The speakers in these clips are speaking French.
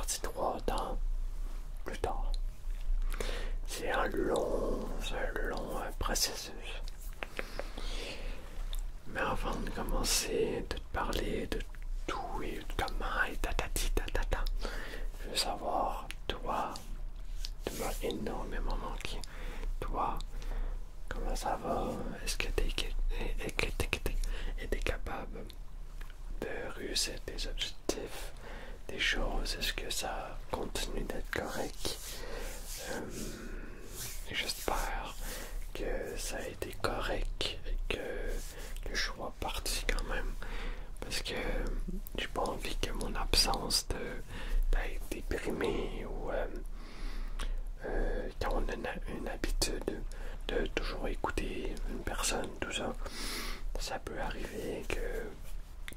partie 3 dans plus tard. C'est un long processus. Mais avant de commencer, de te parler de tout et de comment et tatati tatata, je veux savoir, toi, tu m'as énormément manqué. Toi, comment ça va? Est-ce que tu es capable de réussir tes objectifs, des choses? Est-ce que ça continue d'être correct? J'espère que ça a été correct et que je sois parti quand même. Parce que j'ai pas envie que mon absence d'être déprimé ou quand on a une habitude de toujours écouter une personne, tout ça, ça peut arriver que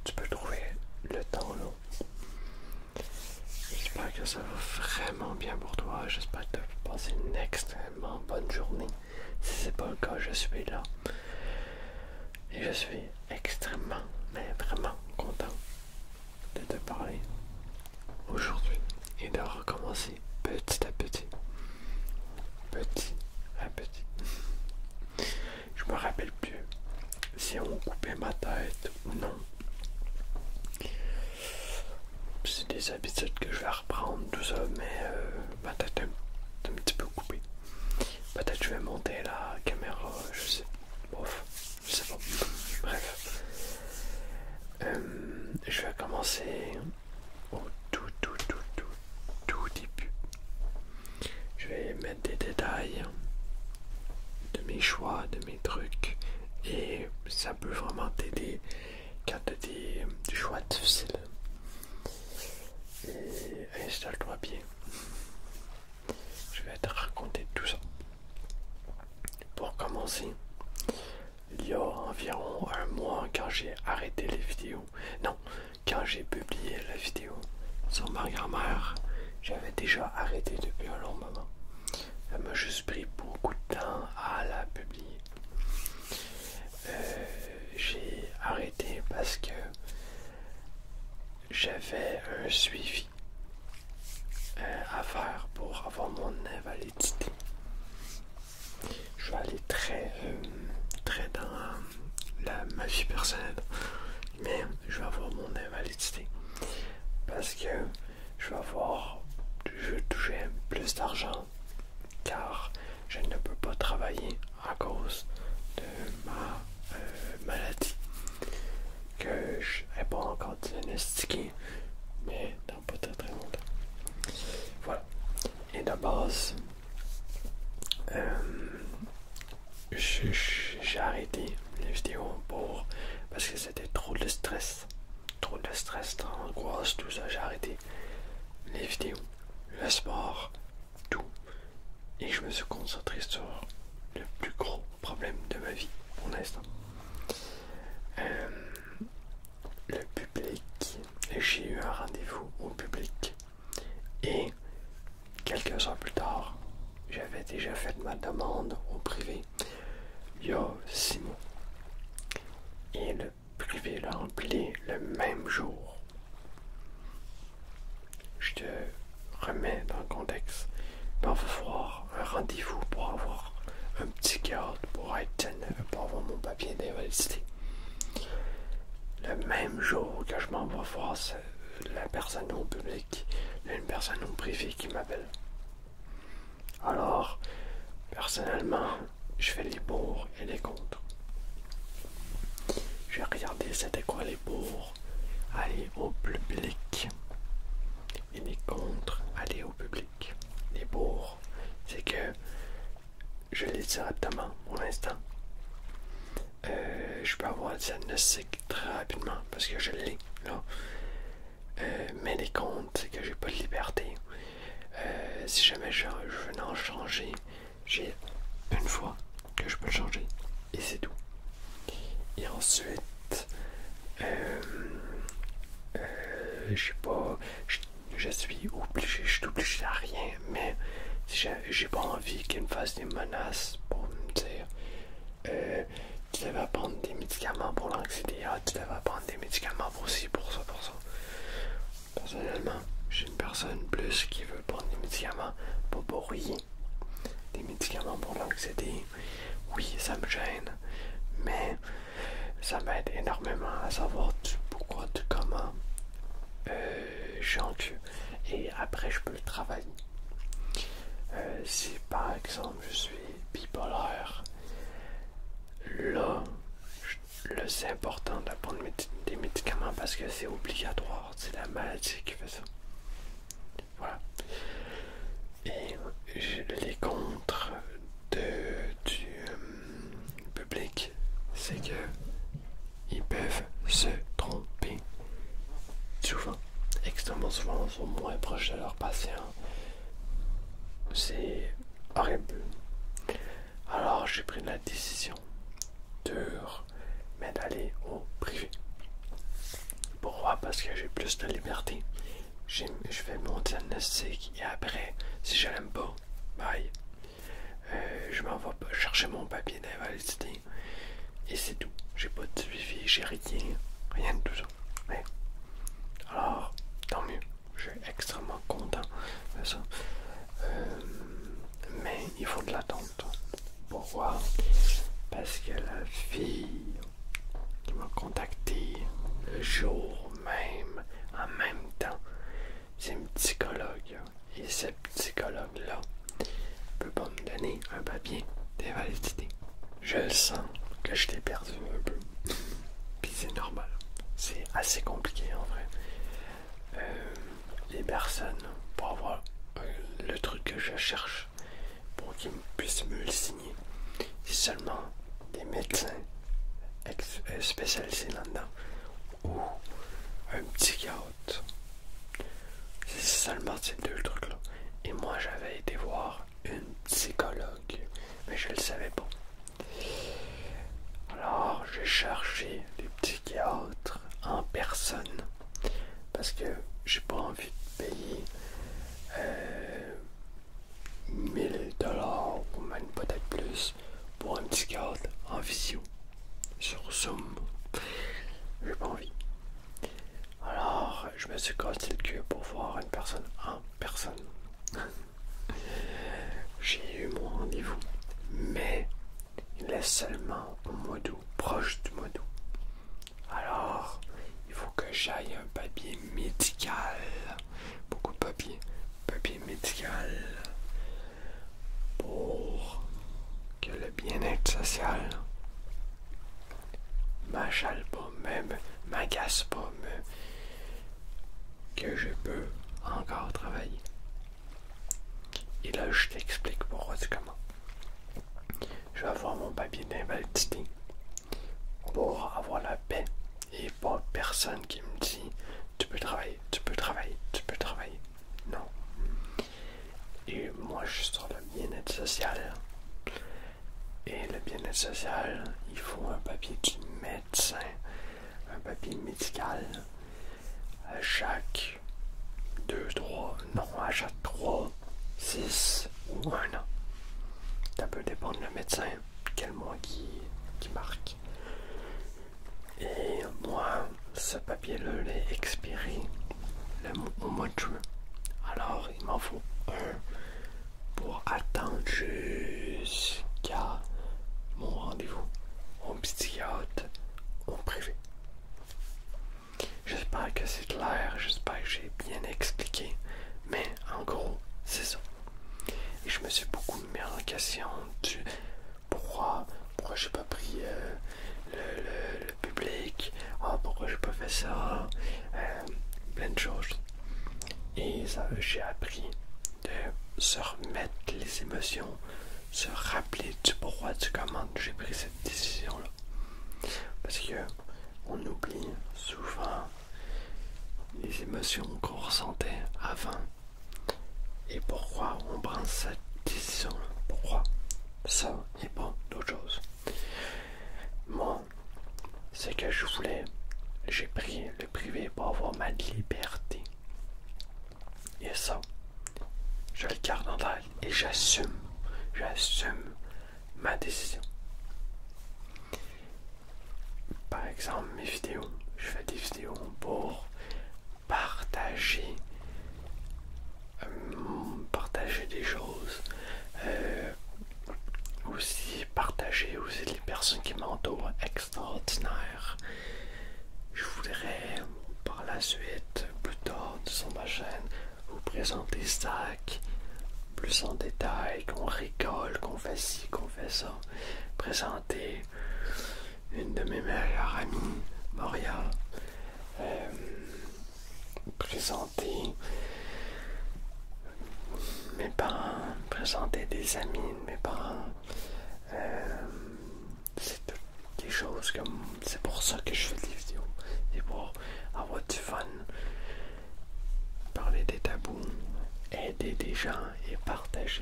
tu peux trouver le temps là. J'espère que ça va vraiment bien pour toi. J'espère que tu as passé une extrêmement bonne journée. Si c'est pas le cas, je suis là. Et je suis extrêmement, mais vraiment content de te parler aujourd'hui et de recommencer petit à petit. Petit à petit. Je me rappelle plus si on coupait ma tête ou non. C'est des habitudes que je vais reprendre, tout ça, mais ma tête est un petit peu coupée. Peut-être que je vais monter la caméra, je sais. Bof, je sais pas. Bref. Je vais commencer au tout début. Je vais mettre des détails de mes choix, de mes trucs, et ça peut vraiment t'aider quand tu as des choix difficiles. Et installe-toi bien. Je vais te raconter tout ça. Pour commencer, il y a environ un mois, quand j'ai arrêté les vidéos, non, quand j'ai publié la vidéo sur ma grand-mère, j'avais déjà arrêté depuis un long moment. Ça m'a juste pris beaucoup de temps à la publier. J'ai arrêté parce que j'avais un suivi à faire pour avoir mon invalidité. Je vais aller très dans ma vie personnelle, mais je vais avoir mon invalidité parce que je veux toucher plus d'argent car je ne peux pas travailler à cause de ma maladie que je n'ai pas encore diagnostiquée, mais dans pas très longtemps. Voilà. Et de base, j'ai arrêté les vidéos parce que c'était trop de stress, d'angoisse, tout ça. J'ai arrêté les vidéos, le sport, tout, et je me suis concentré sur le plus gros problème de ma vie pour l'instant. Le public. J'ai eu un rendez-vous au public et quelques heures plus tard, j'avais déjà fait ma demande au privé il y a 6 mois. Et le privé l'a rempli le même jour. Je te remets dans le contexte. Il va falloir un rendez-vous pour avoir un petit cadre, pour avoir mon papier d'invalidité. Le même jour que je m'en vais voir la personne au public, il y a une personne au privé qui m'appelle. Alors, personnellement, je fais les pour et les contre. J'ai regardé c'était quoi les pour aller au public et les contre aller au public. Les pour, c'est que je l'ai directement pour l'instant. Je peux avoir le diagnostic très rapidement parce que je l'ai là. Mais les comptes, c'est que j'ai pas de liberté. Si jamais je veux en changer, j'ai une fois que je peux le changer et c'est tout. Et ensuite, je sais pas, je suis obligé à rien, mais si j'ai pas envie qu'il me fasse des menaces pour me dire tu devais prendre des médicaments pour l'anxiété, tu devais prendre des médicaments pour ci, pour ça, pour ça. Personnellement, je suis une personne personne plus qui veut prendre des médicaments, pas pour rien. Des médicaments pour l'anxiété, oui, ça me gêne, mais ça m'aide énormément à savoir du pourquoi, du comment je suis anxieux. Et après, je peux le travailler. Si par exemple je suis bipolaire, là, c'est important de prendre des médicaments parce que c'est obligatoire. C'est la maladie qui fait ça. Voilà. Et les contres du public, c'est que ils peuvent se tromper souvent, extrêmement souvent, ils sont moins proches de leurs patients. C'est horrible. Alors j'ai pris la décision dure, mais d'aller au privé. Pourquoi? Parce que j'ai plus de liberté. Je fais mon diagnostic et après, si je l'aime pas, bye. Je m'en vais chercher mon papier d'invalidité et c'est tout. J'ai pas de suivi, j'ai rien de tout ça. Mais, alors, tant mieux. Je suis extrêmement content de ça. Mais il faut de l'attente. Pourquoi? Parce que la fille qui m'a contacté le jour même, en même temps, c'est une psychologue. Et cette psychologue-là peut pas me donner un papier d'invalidité. Je le sens que je t'ai perdu un peu. Puis c'est normal. C'est assez compliqué en vrai. Les personnes, pour avoir le truc que je cherche, pour qu'ils puissent me le signer, c'est seulement des médecins spécialisés là-dedans ou un psychiatre. C'est seulement ces deux trucs-là. Et moi, j'avais été voir une psychologue, mais je le savais pas. Alors, j'ai cherché des psychiatres en personne parce que j'ai pas envie de payer 1000$ ou même peut-être plus pour un psychiatre en visio sur Zoom. J'ai pas envie. Alors, je me suis cassé le cul pour voir une personne en personne. J'ai eu mon rendez-vous, mais il est seulement au mois d'août, proche du mois d'août. Alors, il faut que j'aille un papier médical. Beaucoup de papier médical pour que le bien-être social m'achale pas, même m'agace pas, que je peux encore travailler. Et là, je t'explique pourquoi c'est comment. Je vais avoir mon papier d'invalidité pour avoir la paix et pas personne qui me dit tu peux travailler, tu peux travailler, tu peux travailler. Non. Et moi, je suis sur le bien-être social. Et le bien-être social, il faut un papier du médecin, un papier médical à chaque 3, 6 ou 1 an. Ça peut dépendre le médecin, quel mois qui marque. Et moi, ce papier-là, il est expiré au mois de juin. Alors, il m'en faut un pour attendre jusqu'à mon rendez-vous au psychiatre au privé. J'espère que c'est clair, j'espère que j'ai bien expliqué, mais en gros, c'est ça. Et je me suis beaucoup mis en question du pourquoi j'ai pas pris le public, pourquoi j'ai pas fait ça, plein de choses. Et ça, j'ai appris de se remettre les émotions, se rappeler du pourquoi, du comment j'ai pris cette décision-là. Parce que on oublie souvent les émotions qu'on ressentait avant et pourquoi on prend cette décision-là. Pourquoi ça et pas d'autre chose. Moi, c'est que j'ai pris le privé pour avoir ma liberté. Et ça, je le garde en tête et j'assume ma décision. Par exemple, mes vidéos, je fais des vidéos pour partager présenter Zach plus en détail, qu'on rigole, qu'on fait ci, qu'on fait ça. Présenter une de mes meilleures amies, Moria. Présenter mes parents, présenter des amis de mes parents. C'est toutes des choses comme... C'est pour ça que je fais des vidéos. C'est pour avoir du fun, parler des tabous, aider des gens et partager.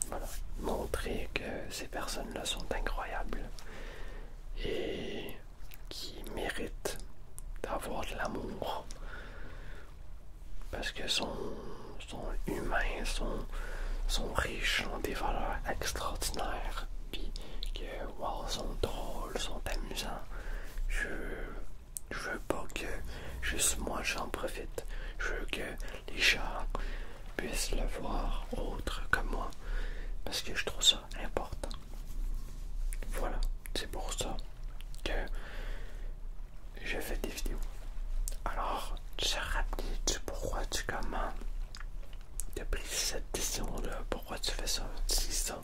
Voilà. Montrer que ces personnes-là sont incroyables et qui méritent d'avoir de l'amour parce que sont humains, sont riches, ont des valeurs extraordinaires, puis que wow, sont drôles, sont amusants. Je veux pas que juste moi j'en profite. Je veux que les gens puissent le voir autre que moi parce que je trouve ça important. Voilà, c'est pour ça que je fais des vidéos. Alors, tu te rappelles-tu pourquoi tu commences? Tu as pris cette décision-là, pourquoi tu fais ça, tu dis ça?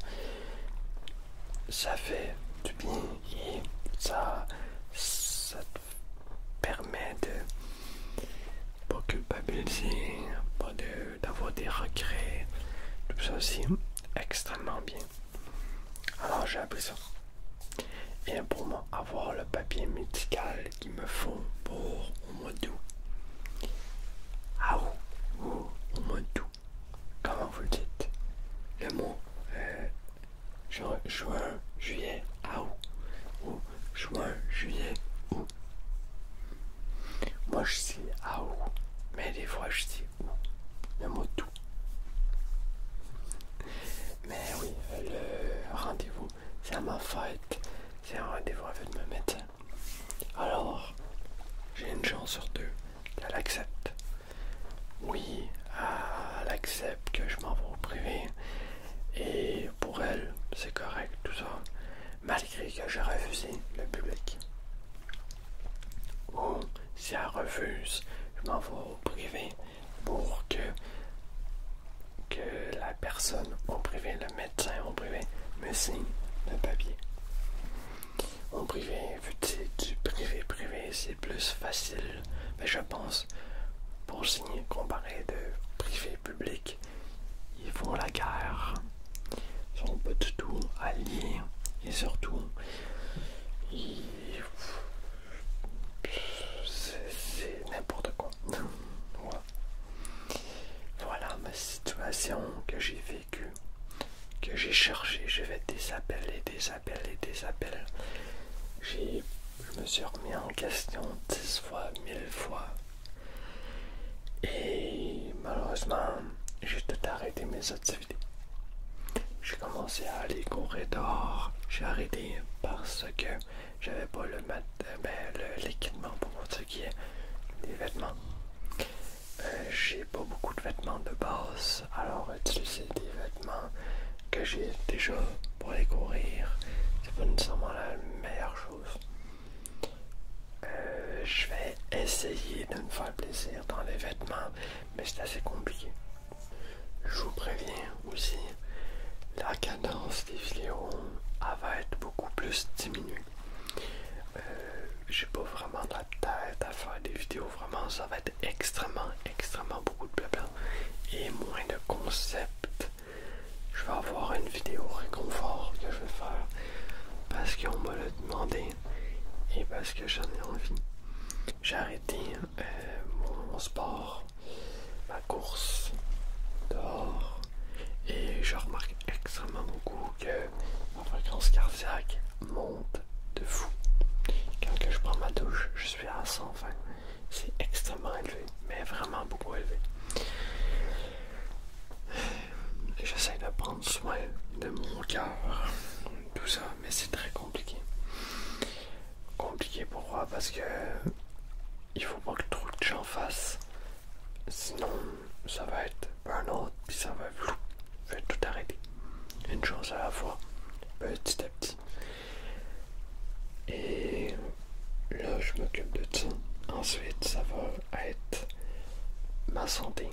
Ça fait du bien et ça te permet de pas culpabiliser, pas d'avoir des regrets. Tout ça aussi extrêmement bien. Alors j'ai appris ça. Et pour moi, avoir le papier médical qu'il me faut pour au mois d'août. Ou au mois d'août. Comment vous le dites? Le mot juin, juillet, août. Ou juin, juillet, août. Moi je dis août, mais des fois je dis août. Le mot d'août. Mais oui, le rendez-vous, c'est à ma fête. C'est un rendez-vous avec mon médecin. Alors, j'ai une chance sur deux qu'elle accepte. Oui, elle accepte que je m'en vais au privé. Et pour elle, c'est correct tout ça. Malgré que j'ai refusé le public. Ou si elle refuse, je m'en vais au privé pour que la personne au privé, le médecin au privé, me signe le papier. Au privé, vu que c'est du privé, c'est plus facile. Mais je pense, pour signer comparé de privé-public, ils font la guerre. Ils sont pas du tout alliés. Et surtout, c'est n'importe quoi. Voilà ma situation que j'ai vécue, que j'ai cherché. J'ai fait des appels et des appels et des appels. Je me suis remis en question 10 fois, 1000 fois. Et malheureusement, j'ai tout arrêté mes activités. J'ai commencé à aller courir dehors. J'ai arrêté parce que j'avais pas l'équipement pour ce qui est des vêtements. J'ai pas beaucoup de vêtements de base, alors utiliser des vêtements que j'ai déjà pour aller courir, c'est pas nécessairement la meilleure chose. Je vais essayer de me faire plaisir dans les vêtements, mais c'est assez compliqué. Je vous préviens aussi, la cadence des vidéos elle va être beaucoup plus diminuée. J'ai pas vraiment de la tête à faire des vidéos, vraiment ça va être extrêmement beaucoup de blabla et moins de concepts. Je vais avoir une vidéo réconfort que je vais faire parce qu'on me l'a demandé et parce que j'en ai envie. J'ai arrêté mon sport, ma course dehors et je remarque extrêmement beaucoup que ma fréquence cardiaque monte de fou. Quand que je prends ma douche, je suis à 120. C'est extrêmement élevé, mais vraiment beaucoup élevé. J'essaie de prendre soin de mon cœur, tout ça, mais c'est très compliqué. Compliqué pourquoi? Parce que il faut pas que trop de gens fassent. Sinon, ça va être burn-out, puis ça va flou. Je vais tout arrêter. Une chose à la fois, petit à petit. Et là, je m'occupe de ça. Ensuite, ça va être ma santé.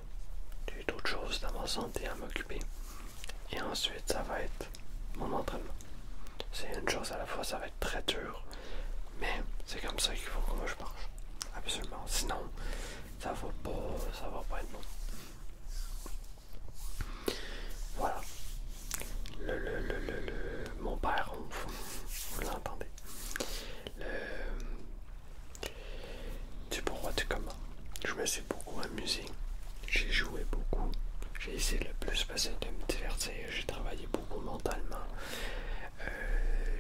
J'ai d'autres choses dans ma santé à m'occuper. Et ensuite, ça va être mon entraînement. C'est une chose à la fois, ça va être très dur. Mais c'est comme ça qu'il faut que moi je marche. Absolument. Sinon, ça va pas être bon. Voilà. Mon père, vous l'entendez. Du pourquoi du comment. Je me suis beaucoup amusé. J'ai joué beaucoup. J'ai essayé le plus possible de me divertir. J'ai travaillé beaucoup mentalement.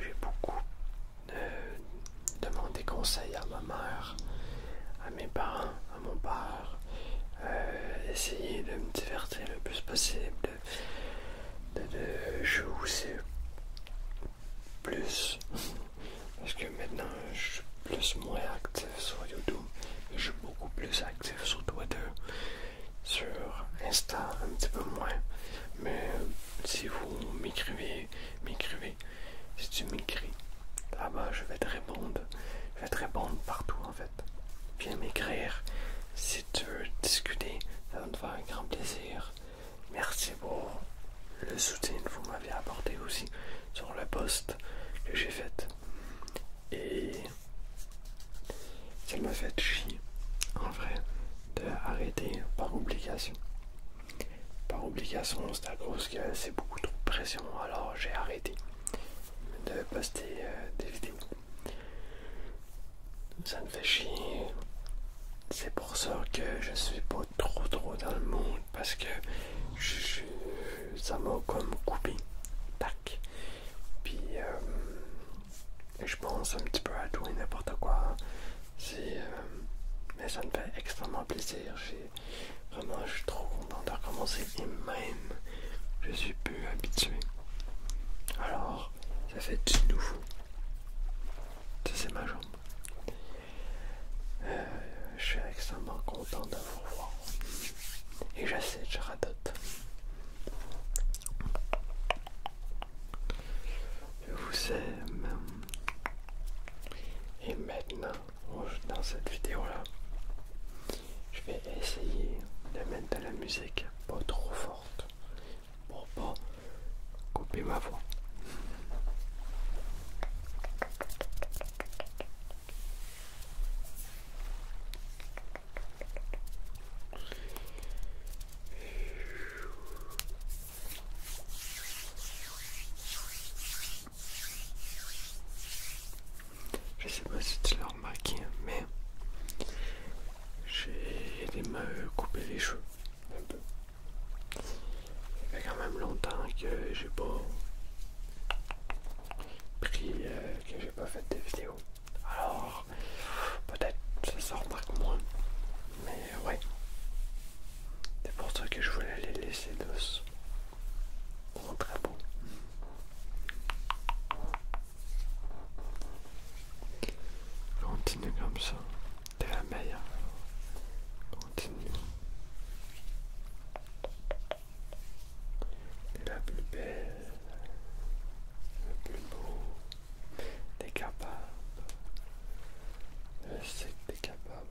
J'ai beaucoup demandé conseil à ma mère, à mes parents, à mon père. Essayer de me divertir le plus possible. De jouer aussi plus. Parce que maintenant, je suis plus moins actif sur YouTube. Je suis beaucoup plus actif sur Twitter. Sur Insta, un petit peu moins. Mais si vous m'écrivez. Si tu m'écris, là-bas, je vais te répondre. Je vais te répondre partout, en fait. Viens m'écrire. Si tu veux discuter, ça va me faire un grand plaisir. Merci pour le soutien que vous m'avez apporté aussi sur le post que j'ai fait. Et ça m'a fait chier, en vrai, d'arrêter par obligation. Par obligation, c'est à cause que c'est beaucoup trop de pression, alors j'ai arrêté de poster des vidéos. Ça me fait chier. C'est pour ça que je suis pas trop dans le monde, parce que ça m'a comme coupé. Tac. Puis je pense un petit peu à tout et n'importe quoi. Mais ça me fait extrêmement plaisir. Je suis trop content de recommencer et même je suis peu habitué. Alors, ça fait du nouveau. Ça, c'est ma jambe. Je suis extrêmement content de vous revoir. Et j'essaie, je radote. Je vous aime. Et maintenant, dans cette vidéo-là, je vais essayer de mettre de la musique pas trop forte pour pas couper ma voix. Je sais pas si tu l'as remarqué, mais j'ai aidé me couper les cheveux un peu. Ça fait quand même longtemps que j'ai pas que j'ai pas fait de vidéos. Alors, peut-être ça se remarque moins. Mais ouais. C'est pour ça que je voulais les laisser douces. Bon, très beau. Continue comme ça. T'es la meilleure. Continue. T'es la plus belle. Le plus beau. T'es capable. Je sais que t'es capable.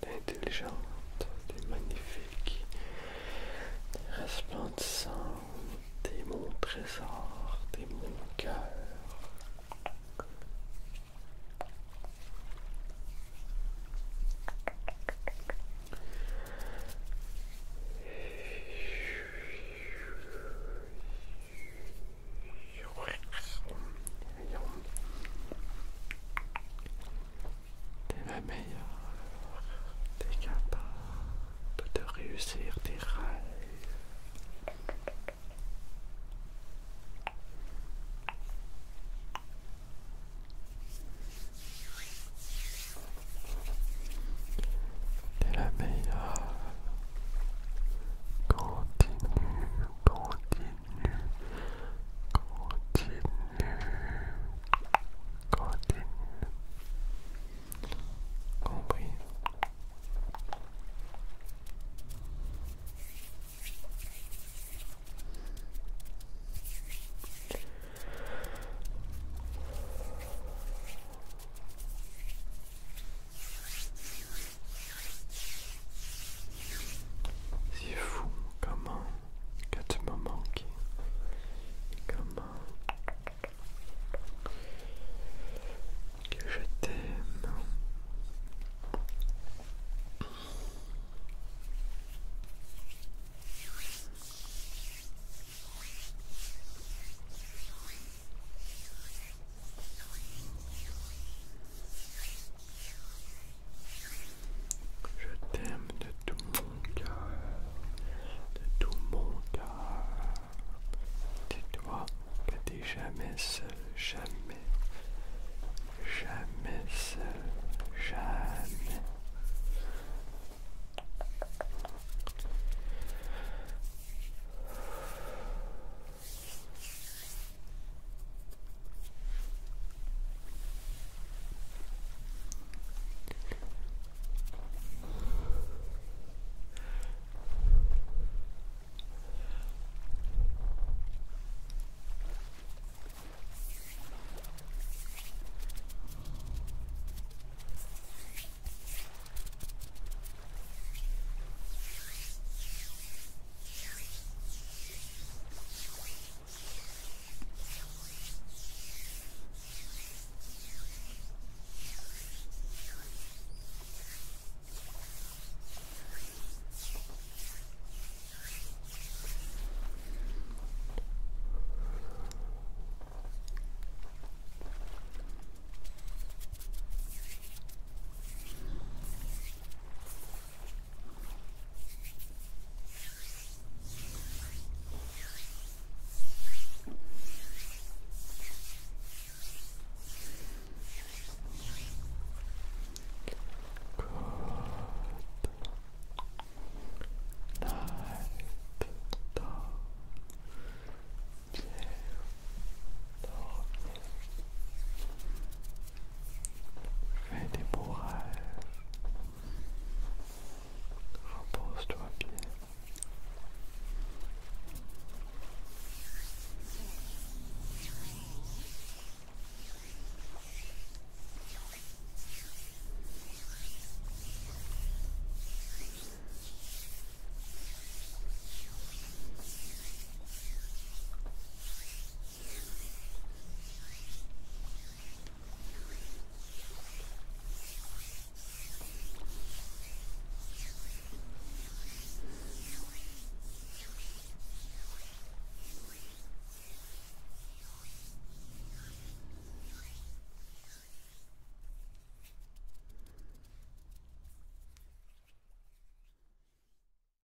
T'es intelligente. T'es magnifique. T'es resplendissante. T'es mon trésor. T'es mon cœur. T'es la meilleure. T'es capable de réussir tes rêves.